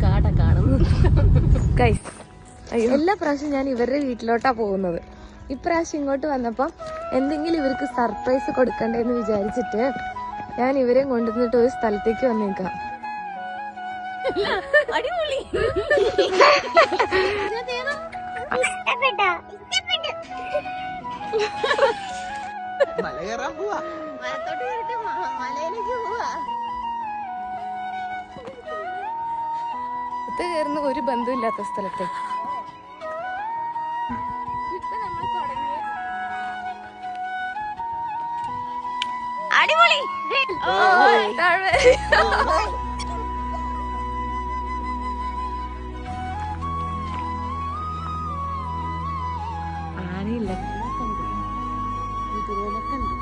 കാടാ കാണുന്നത്. എല്ലാ പ്രാവശ്യം ഞാൻ ഇവരുടെ വീട്ടിലോട്ടാ പോകുന്നത്. ഇപ്രാവശ്യം ഇങ്ങോട്ട് വന്നപ്പോ എന്തെങ്കിലും ഇവർക്ക് സർപ്രൈസ് കൊടുക്കണ്ടേന്ന് വിചാരിച്ചിട്ട് ഞാൻ ഇവരെ കൊണ്ടുവന്നിട്ട് ഒരു സ്ഥലത്തേക്ക് വന്നേക്കാം. അടിപൊളി. മല കയറാൻ പോവാ. മലത്തോട്ട് കയറിട്ട് മലയിലേക്ക് പോവാ. ഒത്തു കയറുന്ന ഒരു ബന്ധമില്ലാത്ത സ്ഥലത്തേക്ക്. അടിപൊളി. ആനയില്ല. ഇതിലൊക്കെ ഉണ്ട്.